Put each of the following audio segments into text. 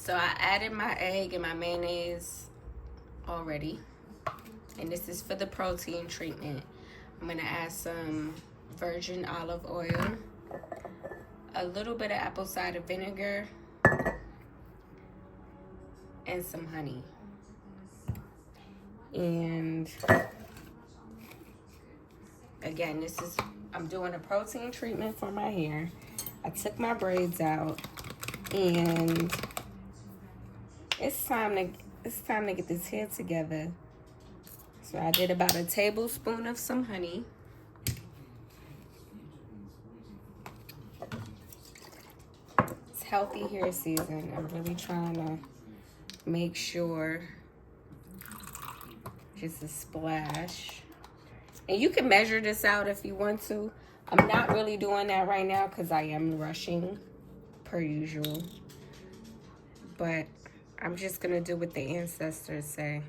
So I added my egg and my mayonnaise already. And this is for the protein treatment. I'm gonna add some virgin olive oil, a little bit of apple cider vinegar, and some honey. And again, I'm doing a protein treatment for my hair. I took my braids out, and it's time to get this hair together. So I did about a tablespoon of some honey. It's healthy hair season. I'm really trying to make sure, just a splash. And you can measure this out if you want to. I'm not really doing that right now because I am rushing per usual. But I'm just going to do what the ancestors say.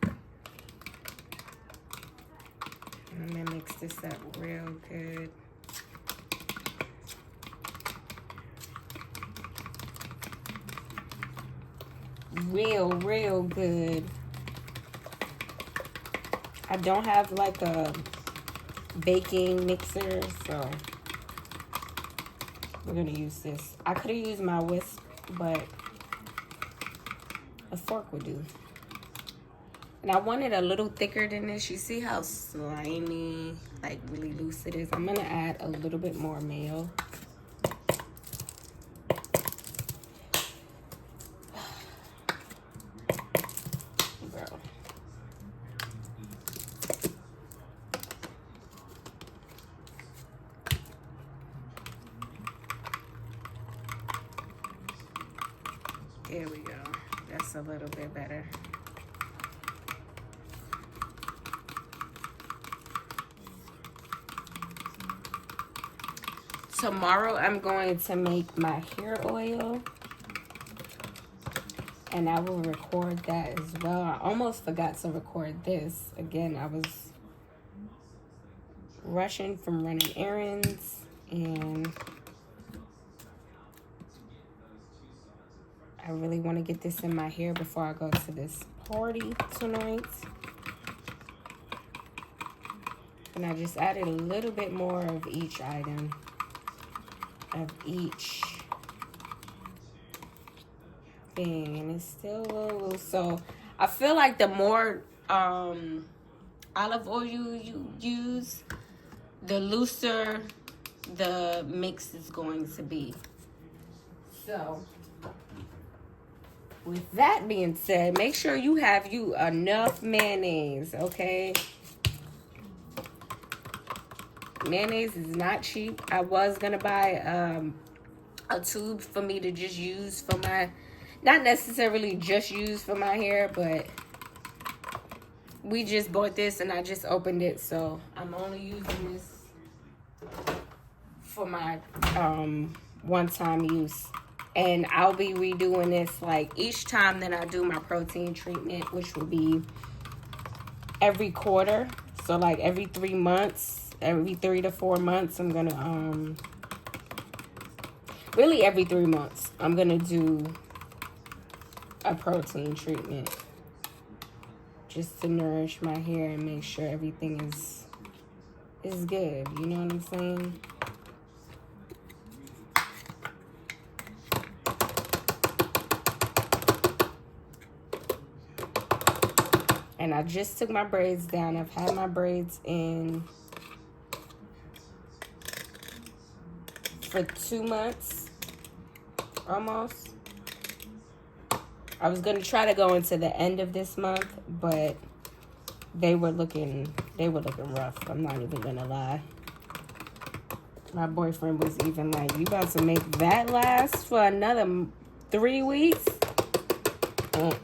I'm going to mix this up real good. Real good. I don't have like a baking mixer, so we're gonna use this. I could have used my whisk, but a fork would do. And I want it a little thicker than this. You see how slimy, like really loose it is? I'm gonna add a little bit more mayo. There we go. That's a little bit better. Tomorrow I'm going to make my hair oil. And I will record that as well. I almost forgot to record this. Again, I was rushing from running errands, and I really want to get this in my hair before I go to this party tonight. And I just added a little bit more of each item, of each thing, and it's still a little loose. So I feel like the more olive oil you use, the looser the mix is going to be. So with that being said, make sure you have enough mayonnaise, okay? Mayonnaise is not cheap. I was gonna buy a tube for me to just use for my, not necessarily just use for my hair, but we just bought this and I just opened it, so I'm only using this for my one-time use. And I'll be redoing this like each time that I do my protein treatment, which will be every quarter. So like every 3 months, every 3 to 4 months, I'm gonna really every 3 months, I'm gonna do a protein treatment just to nourish my hair and make sure everything is good. You know what I'm saying? And I just took my braids down. I've had my braids in for 2 months, almost. I was gonna try to go into the end of this month, but they were looking rough. I'm not even gonna lie. My boyfriend was even like, "You about to make that last for another 3 weeks?"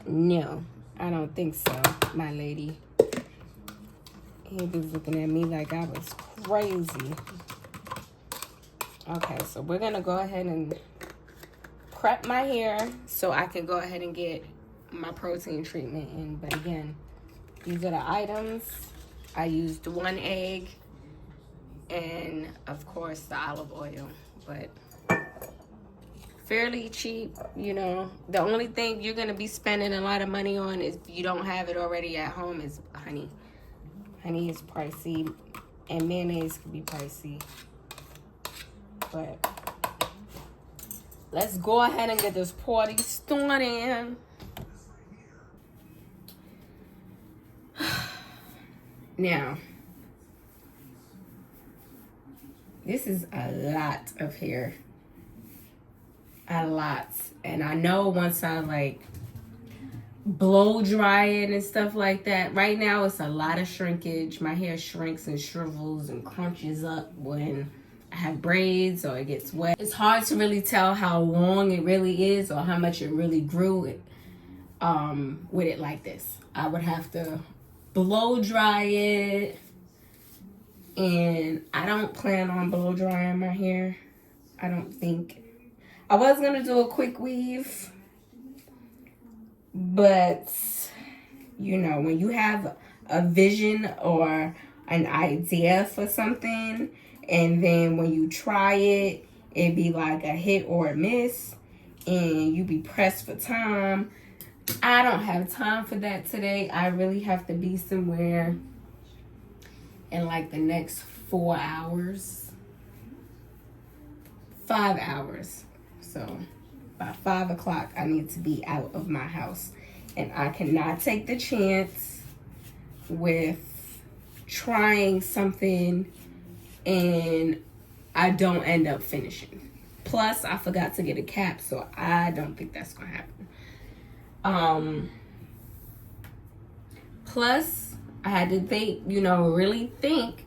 No, I don't think so, my lady. He was looking at me like I was crazy. Okay, so we're gonna go ahead and prep my hair so I can go ahead and get my protein treatment in. But again, these are the items. I used 1 egg and of course the olive oil. But fairly cheap, you know. The only thing you're gonna be spending a lot of money on is, if you don't have it already at home, is honey. Honey is pricey, and mayonnaise can be pricey. But let's go ahead and get this party started. Now, this is a lot of hair. A lot. And I know once I like blow dry it and stuff like that, right now it's a lot of shrinkage. My hair shrinks and shrivels and crunches up when I have braids or it gets wet. It's hard to really tell how long it really is or how much it really grew with it like this. I would have to blow dry it, and I don't plan on blow drying my hair. I don't think. I was gonna do a quick weave, but you know, when you have a vision or an idea for something, and then when you try it, it'd be like a hit or a miss, and you be pressed for time. I don't have time for that today. I really have to be somewhere in like the next 4 hours. 5 hours. So by 5 o'clock, I need to be out of my house. And I cannot take the chance with trying something and I don't end up finishing. Plus, I forgot to get a cap, so I don't think that's gonna happen. Plus, I had to think, really think.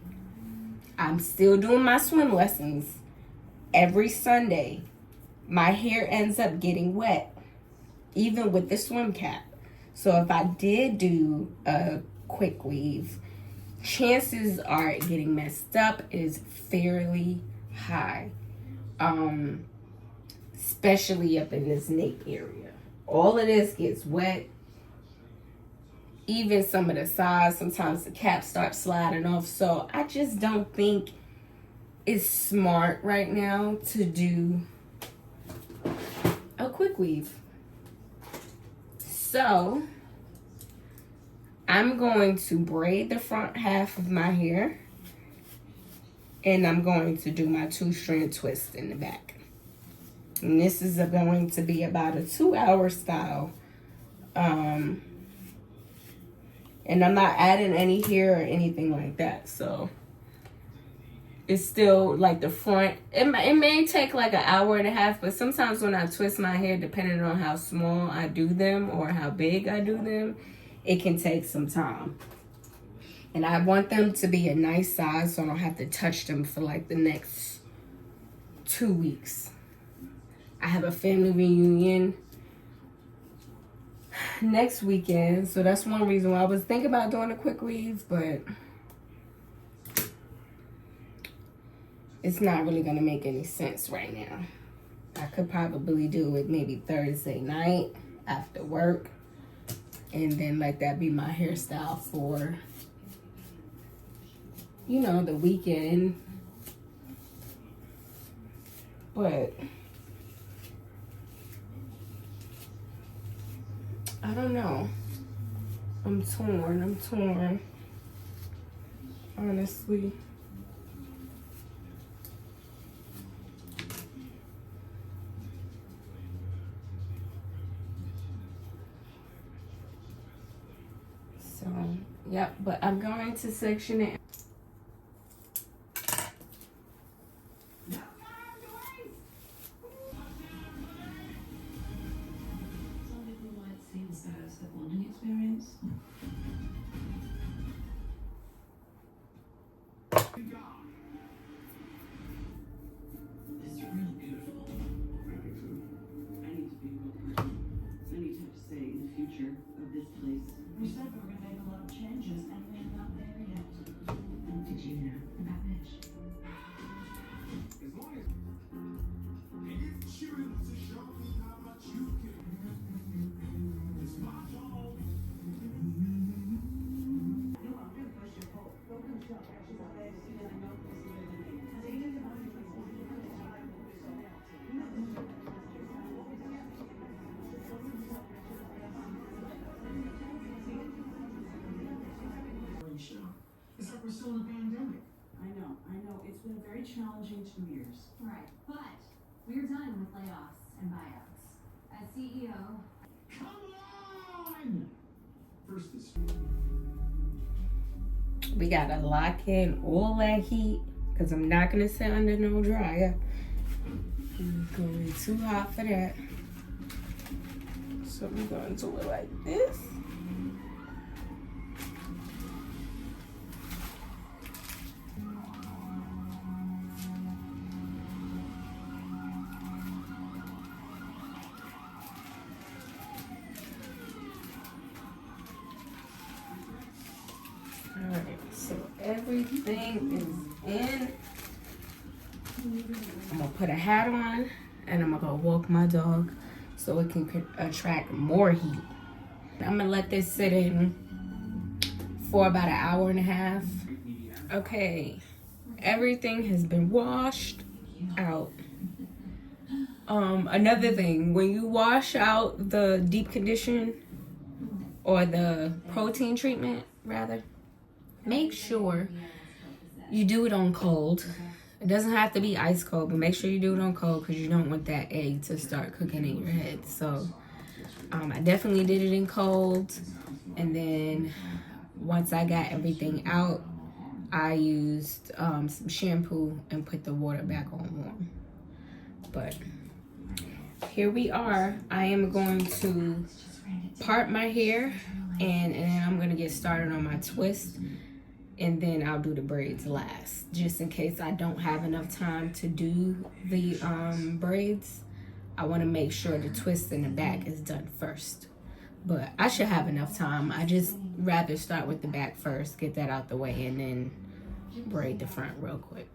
I'm still doing my swim lessons every Sunday. My hair ends up getting wet, even with the swim cap. So if I did do a quick weave, chances are it getting messed up is fairly high. Especially up in this nape area. All of this gets wet. Even some of the sides, sometimes the cap starts sliding off. So I just don't think it's smart right now to do a quick weave. So I'm going to braid the front half of my hair, and I'm going to do my 2-strand twist in the back. And this is going to be about a 2-hour style. And I'm not adding any hair or anything like that. So it's still like the front. It may take like an hour and a half, but sometimes when I twist my hair, depending on how small I do them or how big I do them, it can take some time. And I want them to be a nice size so I don't have to touch them for like the next 2 weeks. I have a family reunion next weekend, so that's one reason why I was thinking about doing a quick weave, but it's not really gonna make any sense right now. I could probably do it maybe Thursday night after work, and then let that be my hairstyle for, the weekend. But I don't know. I'm torn. Honestly. So, yep, but I'm going to section it. layoffs and buyouts. As CEO, come on! First is We gotta lock in all that heat because I'm not gonna sit under no dryer. It's gonna be too hot for that. So we're gonna do it like this. Alright, so everything is in. I'm gonna put a hat on and I'm gonna go walk my dog so it can attract more heat. I'm gonna let this sit in for about an hour and a half. Okay, everything has been washed out. Another thing, when you wash out the deep condition or the protein treatment rather, make sure you do it on cold. It doesn't have to be ice cold, but make sure you do it on cold because you don't want that egg to start cooking in your head. So I definitely did it in cold, and then once I got everything out, I used some shampoo and put the water back on warm. But here we are. I am going to part my hair, and then I'm gonna get started on my twist, and then I'll do the braids last, just in case I don't have enough time to do the braids. I want to make sure the twist in the back is done first, but I should have enough time. I just rather start with the back first, get that out the way, and then braid the front real quick.